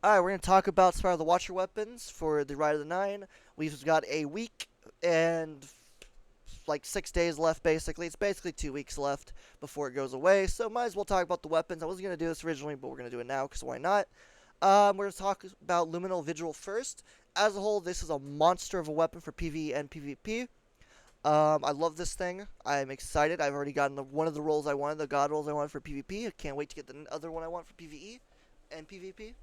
Alright, we're going to talk about Spire of the Watcher weapons for the Rite of the Nine. We've got a week and like 6 days left, basically. It's basically 2 weeks left before it goes away, so might as well talk about the weapons. I wasn't going to do this originally, but we're going to do it now, because why not? We're going to talk about Luminal Vigil first. As a whole, this is a monster of a weapon for PvE and PvP. I love this thing. I'm excited. I've already gotten one of the roles I wanted, the God roles I wanted for PvP. I can't wait to get the other one I want for PvE and PvP.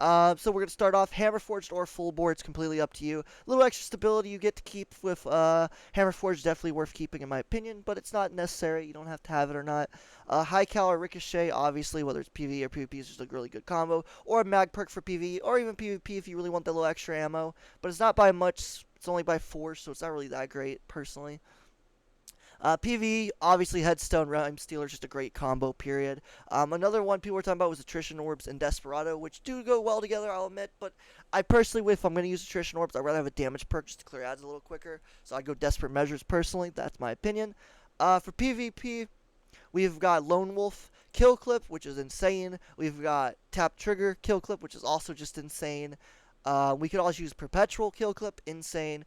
So we're going to start off Hammer Forged or Full Bore. It's completely up to you. A little extra stability you get to keep with Hammer Forged, definitely worth keeping in my opinion, but it's not necessary. You don't have to have it or not. High Cal or Ricochet, obviously, whether it's PvE or PvP, is just a really good combo. Or a Mag Perk for PvE, or even PvP if you really want that little extra ammo. But it's not by much. It's only by 4, so it's not really that great, personally. PvE, obviously, Headstone, Rhyme Stealer is just a great combo, period. Another one people were talking about was Attrition Orbs and Desperado, which do go well together, I'll admit, but I personally, if I'm going to use Attrition Orbs, I'd rather have a damage perk just to clear ads a little quicker, so I go Desperate Measures personally. That's my opinion. For PvP, we've got Lone Wolf Kill Clip, which is insane. We've got Tap Trigger Kill Clip, which is also just insane. We could also use Perpetual Kill Clip, insane.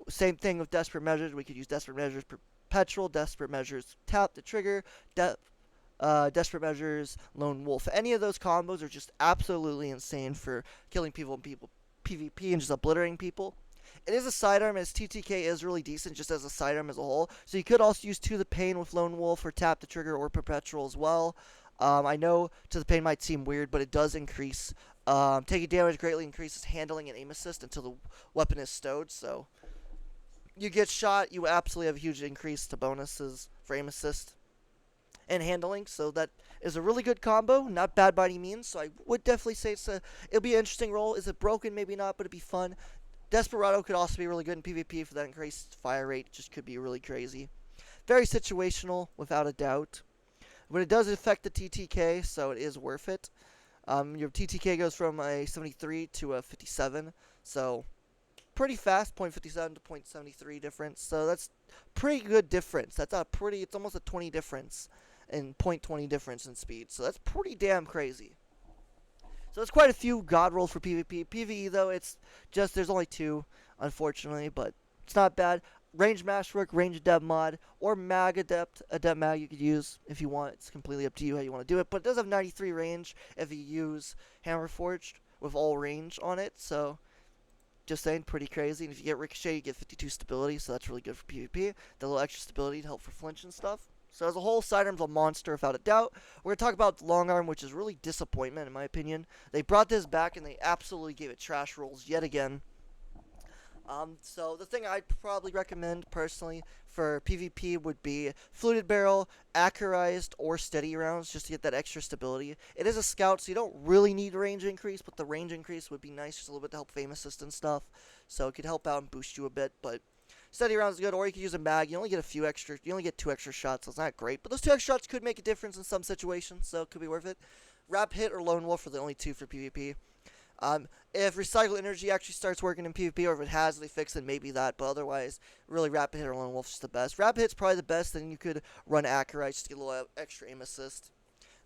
Same thing with Desperate Measures. We could use Desperate Measures Perpetual, Desperate Measures Tap the Trigger, Desperate Measures Lone Wolf. Any of those combos are just absolutely insane for killing people in PvP and just obliterating people. It is a sidearm, as TTK is really decent just as a sidearm as a whole. So you could also use To the Pain with Lone Wolf or Tap the Trigger or Perpetual as well. I know To the Pain might seem weird, but it does increase. Taking damage greatly increases handling and aim assist until the weapon is stowed, so you get shot, you absolutely have a huge increase to bonuses for aim assist and handling, so that is a really good combo. Not bad by any means, so I would definitely say it'll be an interesting role. Is it broken? Maybe not, but it'd be fun. Desperado could also be really good in PvP for that increased fire rate. Just could be really crazy. Very situational, without a doubt. But it does affect the TTK, so it is worth it. Your TTK goes from a 73 to a 57, so pretty fast, 0.57 to 0.73 difference. So that's pretty good difference. That's it's almost a 20 difference in 0.20 difference in speed. So that's pretty damn crazy. So it's quite a few God rolls for PvP. PvE though, it's just there's only 2, unfortunately, but it's not bad. Range Masterwork, Range Adept mod, or Mag Adept Mag you could use if you want. It's completely up to you how you want to do it. But it does have 93 range if you use Hammer Forged with all range on it. So just saying, pretty crazy. And if you get Ricochet, you get 52 stability, so that's really good for PvP. The little extra stability to help for flinch and stuff. So as a whole, Sidearm's a monster without a doubt. We're going to talk about Long Arm, which is really disappointment in my opinion. They brought this back and they absolutely gave it trash rolls yet again. So the thing I'd probably recommend personally for PvP would be Fluted Barrel, Accurized, or Steady Rounds just to get that extra stability. It is a scout, so you don't really need range increase, but the range increase would be nice just a little bit to help aim assist and stuff. So it could help out and boost you a bit, but Steady Rounds is good, or you could use a mag. You only get you only get 2 extra shots, so it's not great, but those 2 extra shots could make a difference in some situations, so it could be worth it. Rapid Hit or Lone Wolf are the only 2 for PvP. If Recycle Energy actually starts working in PvP, or if it has, they fix it, maybe that, but otherwise, really Rapid Hit or Lone Wolf is the best. Rapid Hit's probably the best, then you could run Accurate just to get a little extra aim assist.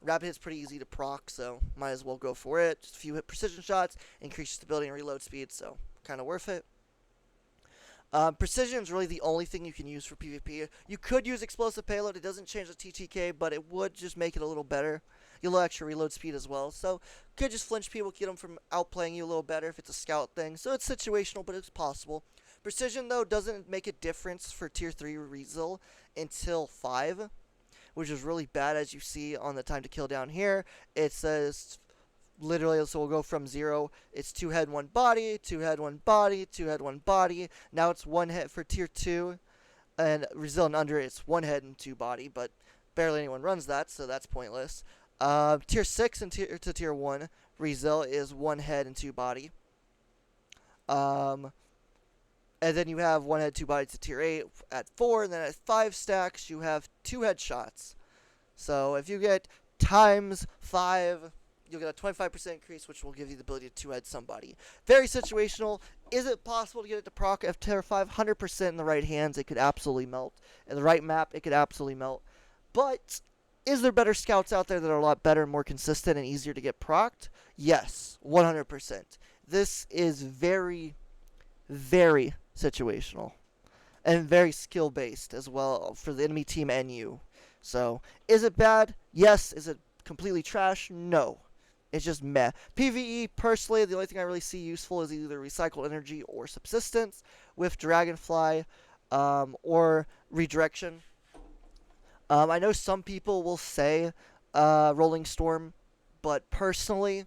Rapid Hit's pretty easy to proc, so might as well go for it. Just a few hit precision shots, increase stability and reload speed, so kind of worth it. Precision is really the only thing you can use for PvP. You could use Explosive Payload. It doesn't change the TTK, but it would just make it a little better. You'll extra reload speed as well. So, could just flinch people, get them from outplaying you a little better if it's a scout thing. So, it's situational, but it's possible. Precision, though, doesn't make a difference for Tier 3 Rezel until 5, which is really bad, as you see on the time to kill down here. It says literally, so we'll go from 0, it's 2 head, 1 body, 2 head, 1 body, 2 head, 1 body. Now it's 1 head for Tier 2, and Resil and under it's 1 head and 2 body, but barely anyone runs that, so that's pointless. Tier 6 and Tier 1, Resil is 1 head and 2 body. And then you have 1 head, 2 body to Tier 8 at 4, and then at 5 stacks, you have 2 headshots. So if you get times 5, you'll get a 25% increase, which will give you the ability to 2-head somebody. Very situational. Is it possible to get it to proc F Tier 5? 100% in the right hands, it could absolutely melt. In the right map, it could absolutely melt. But Is there better scouts out there that are a lot better and more consistent and easier to get procced? Yes, 100%. This is very, very situational and very skill based as well for the enemy team and you. So, is it bad? Yes. Is it completely trash? No. It's just meh. PvE, personally, the only thing I really see useful is either recycle energy or subsistence with Dragonfly or redirection. I know some people will say Rolling Storm, but personally,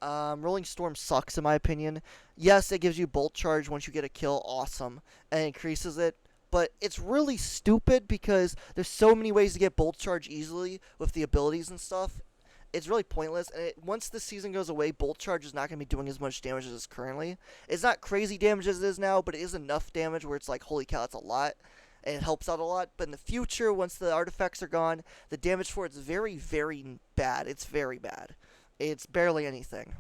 Rolling Storm sucks in my opinion. Yes, it gives you Bolt Charge once you get a kill, awesome, and increases it. But it's really stupid because there's so many ways to get Bolt Charge easily with the abilities and stuff. It's really pointless. And once the season goes away, Bolt Charge is not going to be doing as much damage as it is currently. It's not crazy damage as it is now, but it is enough damage where it's like, holy cow, that's a lot. And it helps out a lot. But in the future, once the artifacts are gone, the damage for it's very, very bad. It's very bad. It's barely anything.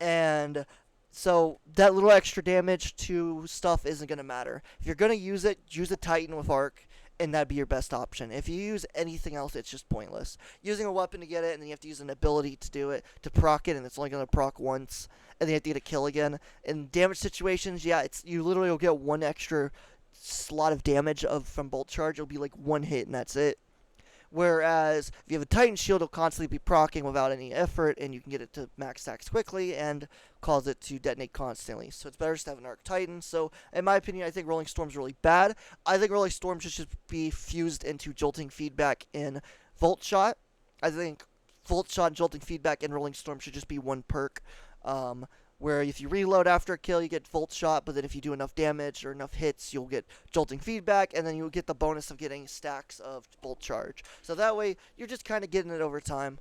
And so that little extra damage to stuff isn't going to matter. If you're going to use it, use a Titan with Arc, and that'd be your best option. If you use anything else, it's just pointless. Using a weapon to get it, and then you have to use an ability to do it, to proc it, and it's only going to proc once, and then you have to get a kill again. In damage situations, yeah, it's you literally will get one extra slot of damage from Bolt Charge. It'll be like one hit, and that's it. Whereas if you have a Titan Shield, it'll constantly be proccing without any effort, and you can get it to max stacks quickly and cause it to detonate constantly. So it's better just to have an Arc Titan. So in my opinion, I think Rolling Storm's really bad. I think Rolling Storm should just be fused into Jolting Feedback in Volt Shot. I think Volt Shot and Jolting Feedback in Rolling Storm should just be one perk. Where if you reload after a kill, you get Volt Shot, but then if you do enough damage or enough hits, you'll get Jolting Feedback, and then you'll get the bonus of getting stacks of Bolt Charge. So that way, you're just kind of getting it over time,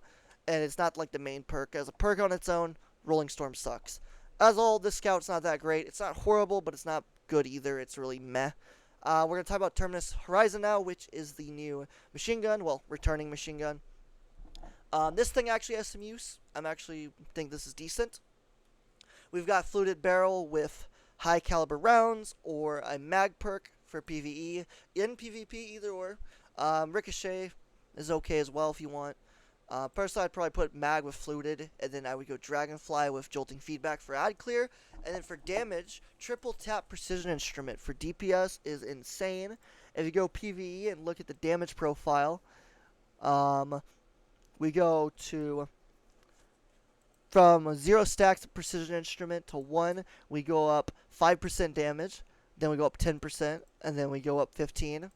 and it's not like the main perk. As a perk on its own, Rolling Storm sucks. As a whole, this scout's not that great. It's not horrible, but it's not good either. It's really meh. We're going to talk about Terminus Horizon now, which is the new machine gun, well, returning machine gun. This thing actually has some use. I actually think this is decent. We've got Fluted Barrel with high caliber rounds or a mag perk for PvE. In PvP, either or. Ricochet is okay as well if you want. Personally, I'd probably put mag with Fluted, and then I would go Dragonfly with Jolting Feedback for ad clear. And then for damage, triple tap Precision Instrument for DPS is insane. If you go PvE and look at the damage profile, we go to... From 0 stacks of Precision Instrument to 1, we go up 5% damage, then we go up 10%, and then we go up 15,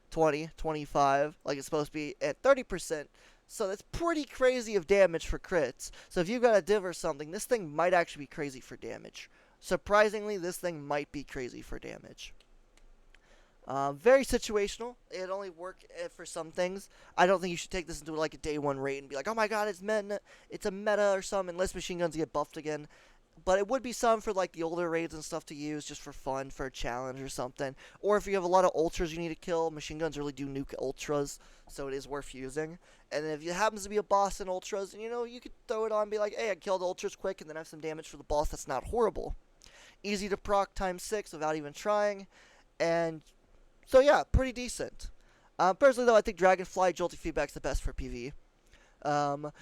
20, 25, like it's supposed to be at 30%. So that's pretty crazy of damage for crits. So if you've got a div or something, this thing might actually be crazy for damage. Surprisingly, this thing might be crazy for damage. Very situational. It only work for some things. I don't think you should take this into like a day one raid and be like, oh my god, it's a meta or something, unless machine guns get buffed again. But it would be some for like the older raids and stuff to use just for fun, for a challenge or something. Or if you have a lot of ultras you need to kill, machine guns really do nuke ultras, so it is worth using. And then if it happens to be a boss in ultras, you know, you could throw it on and be like, hey, I killed ultras quick and then have some damage for the boss. That's not horrible. Easy to proc times 6 without even trying. And so yeah, pretty decent. Personally though, I think Dragonfly Jolting Feedback's the best for PvE.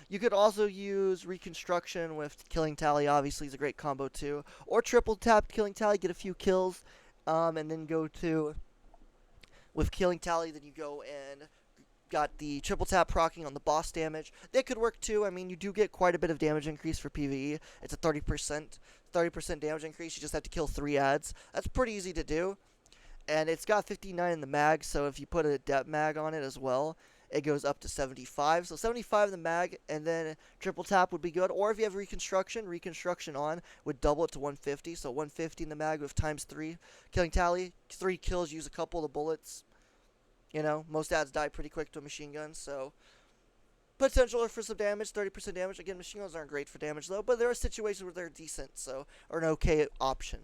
You could also use Reconstruction with Killing Tally, obviously is a great combo too. Or triple tap Killing Tally, get a few kills, and then go to, with Killing Tally, then you go and got the triple tap proccing on the boss damage. That could work too. I mean, you do get quite a bit of damage increase for PvE. It's a 30% damage increase. You just have to kill 3 ads. That's pretty easy to do. And it's got 59 in the mag, so if you put a depth mag on it as well, it goes up to 75. So 75 in the mag, and then triple tap would be good. Or if you have reconstruction on would double it to 150. So 150 in the mag with times 3. Killing Tally, 3 kills, use a couple of the bullets. You know, most ads die pretty quick to a machine gun, so potential for some damage, 30% damage. Again, machine guns aren't great for damage though, but there are situations where they're decent, so, or an okay option.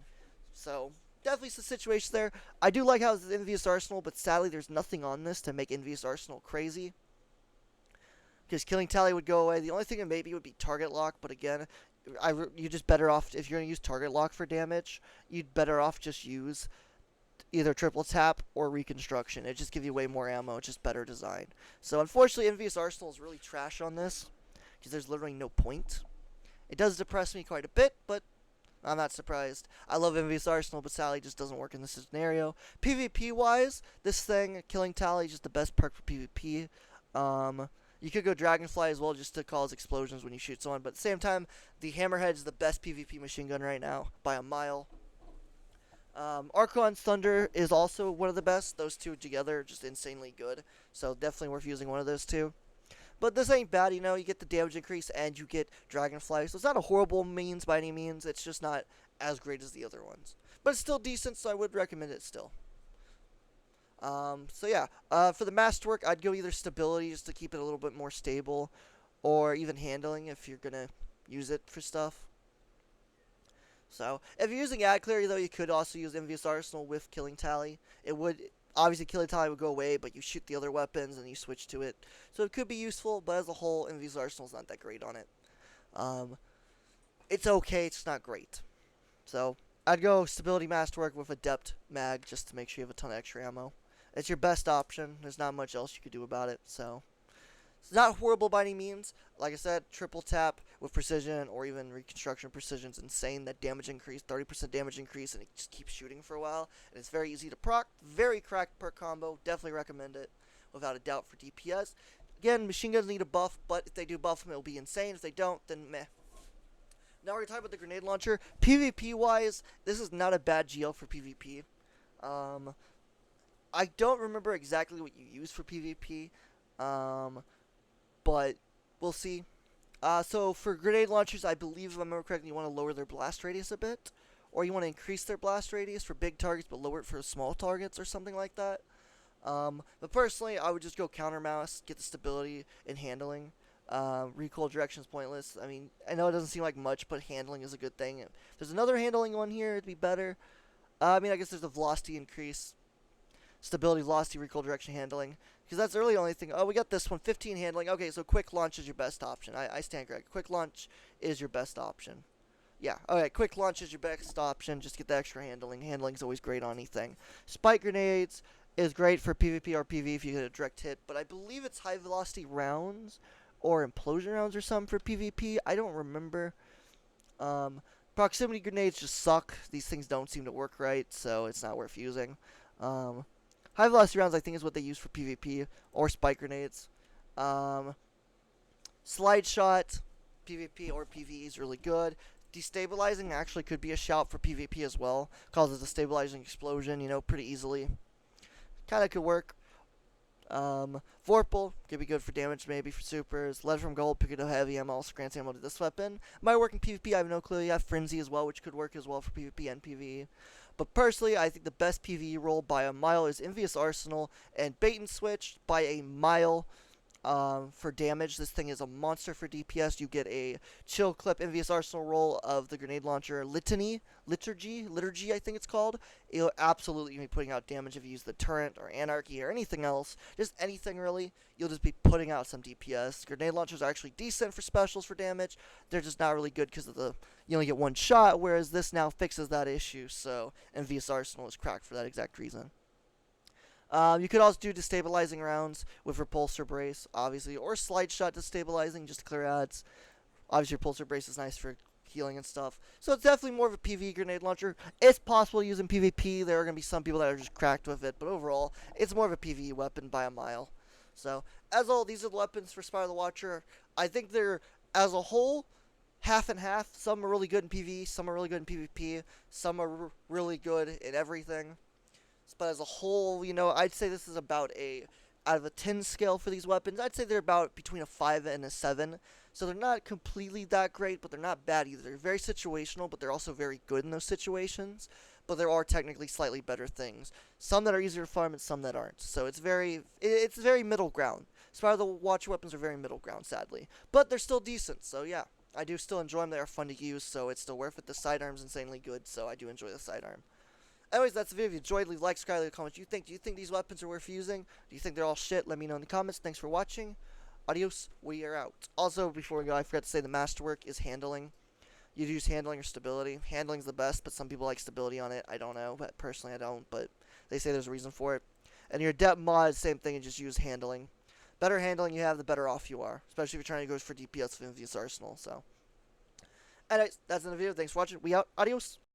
So definitely some situations there. I do like how it's Envious Arsenal, but sadly there's nothing on this to make Envious Arsenal crazy. Because Killing Tally would go away. The only thing that maybe would be Target Lock, but again, you're just better off, if you're going to use Target Lock for damage, you'd better off just use either triple tap or reconstruction. It just gives you way more ammo. It's just better design. So unfortunately, Envious Arsenal is really trash on this because there's literally no point. It does depress me quite a bit, but I'm not surprised. I love Envious Arsenal, but Sally just doesn't work in this scenario. PvP-wise, this thing, Killing Tally, is just the best perk for PvP. You could go Dragonfly as well just to cause explosions when you shoot someone, but at the same time, the Hammerhead is the best PvP machine gun right now by a mile. Archon's Thunder is also one of the best. Those two together are just insanely good, so definitely worth using one of those two. But this ain't bad, you know, you get the damage increase and you get Dragonfly, so it's not a horrible means by any means, it's just not as great as the other ones. But it's still decent, so I would recommend it still. So yeah, for the Masterwork, I'd go either Stability just to keep it a little bit more stable, or even Handling if you're gonna use it for stuff. So, if you're using Ad Clear, though, you could also use Envious Arsenal with Killing Tally. It would, obviously, Killing Tally would go away, but you shoot the other weapons and you switch to it. So, it could be useful, but as a whole, Envious Arsenal's not that great on it. It's okay, it's not great. So, I'd go Stability Masterwork with Adept Mag just to make sure you have a ton of extra ammo. It's your best option. There's not much else you could do about it, so it's not horrible by any means. Like I said, triple tap with precision or even reconstruction precision is insane. That damage increase, 30% damage increase, and it just keeps shooting for a while. And it's very easy to proc. Very cracked perk combo. Definitely recommend it without a doubt for DPS. Again, machine guns need a buff, but if they do buff them, it'll be insane. If they don't, then meh. Now we're going to talk about the grenade launcher. PvP-wise, this is not a bad GL for PvP. I don't remember exactly what you use for PvP. But we'll see. So for grenade launchers, I believe, if I remember correctly, you want to lower their blast radius a bit, or you want to increase their blast radius for big targets, but lower it for small targets or something like that. But personally, I would just go counter mouse, get the stability and handling. Recoil direction is pointless. I mean, I know it doesn't seem like much, but handling is a good thing. If there's another handling one here, it'd be better. I mean, I guess there's a velocity increase. Stability, velocity, recoil direction, handling. Because that's really the only thing. Oh, we got this one, 15 handling. Okay, so quick launch is your best option. I stand correct. Quick launch is your best option. Yeah, okay, quick launch is your best option. Just get the extra handling. Handling's always great on anything. Spike grenades is great for PvP or PV if you get a direct hit. But I believe it's high velocity rounds or implosion rounds or something for PvP. I don't remember. Proximity grenades just suck. These things don't seem to work right, so it's not worth using. High velocity rounds, I think, is what they use for PvP or spike grenades. Slide shot, PvP or PvE is really good. Destabilizing actually could be a shout for PvP as well. Causes a stabilizing explosion, you know, pretty easily. Kind of could work. Vorpal could be good for damage, maybe for supers. Lead from gold, pick it up heavy ammo, also grants ammo to this weapon. Might work in PvP, I have no clue yet. Frenzy as well, which could work as well for PvP and PvE. But personally, I think the best PvE role by a mile is Envious Arsenal and Bait and Switch by a mile. For damage, this thing is a monster for DPS. You get a chill clip Envious Arsenal roll of the grenade launcher Liturgy, I think it's called. It'll absolutely be putting out damage if you use the turret or anarchy or anything else. Just anything really. You'll just be putting out some DPS. Grenade launchers are actually decent for specials for damage. They're just not really good because of you only get one shot, whereas this now fixes that issue. So Envious Arsenal is cracked for that exact reason. You could also do destabilizing rounds with repulsor brace, obviously, or slide shot destabilizing just to clear ads. Obviously, repulsor brace is nice for healing and stuff. So it's definitely more of a PvE grenade launcher. It's possible to use in PvP. There are going to be some people that are just cracked with it, but overall, it's more of a PvE weapon by a mile. So, as all, these are the weapons for Spire of the Watcher. I think they're, as a whole, half and half. Some are really good in PvE, some are really good in PvP, some are really good in everything. But as a whole, you know, I'd say this is about out of a 10 scale for these weapons, I'd say they're about between a 5 and a 7. So they're not completely that great, but they're not bad either. They're very situational, but they're also very good in those situations. But there are technically slightly better things. Some that are easier to farm and some that aren't. So it's very middle ground. Spire of the Watcher weapons are very middle ground, sadly. But they're still decent, so yeah. I do still enjoy them. They are fun to use, so it's still worth it. The sidearm's insanely good, so I do enjoy the sidearm. Anyways, that's the video. If you enjoyed, leave a like, subscribe, leave a comment. Do you think these weapons are worth using? Do you think they're all shit? Let me know in the comments. Thanks for watching. Adios. We are out. Also, before we go, I forgot to say the masterwork is handling. You use handling or stability. Handling's the best, but some people like stability on it. I don't know, but personally I don't. But They say there's a reason for it. And your depth mod, same thing, and just use handling. Better handling you have, the better off you are, especially if you're trying to go for DPS with Invious Arsenal. So, anyways, that's the video. Thanks for watching. We out. Adios.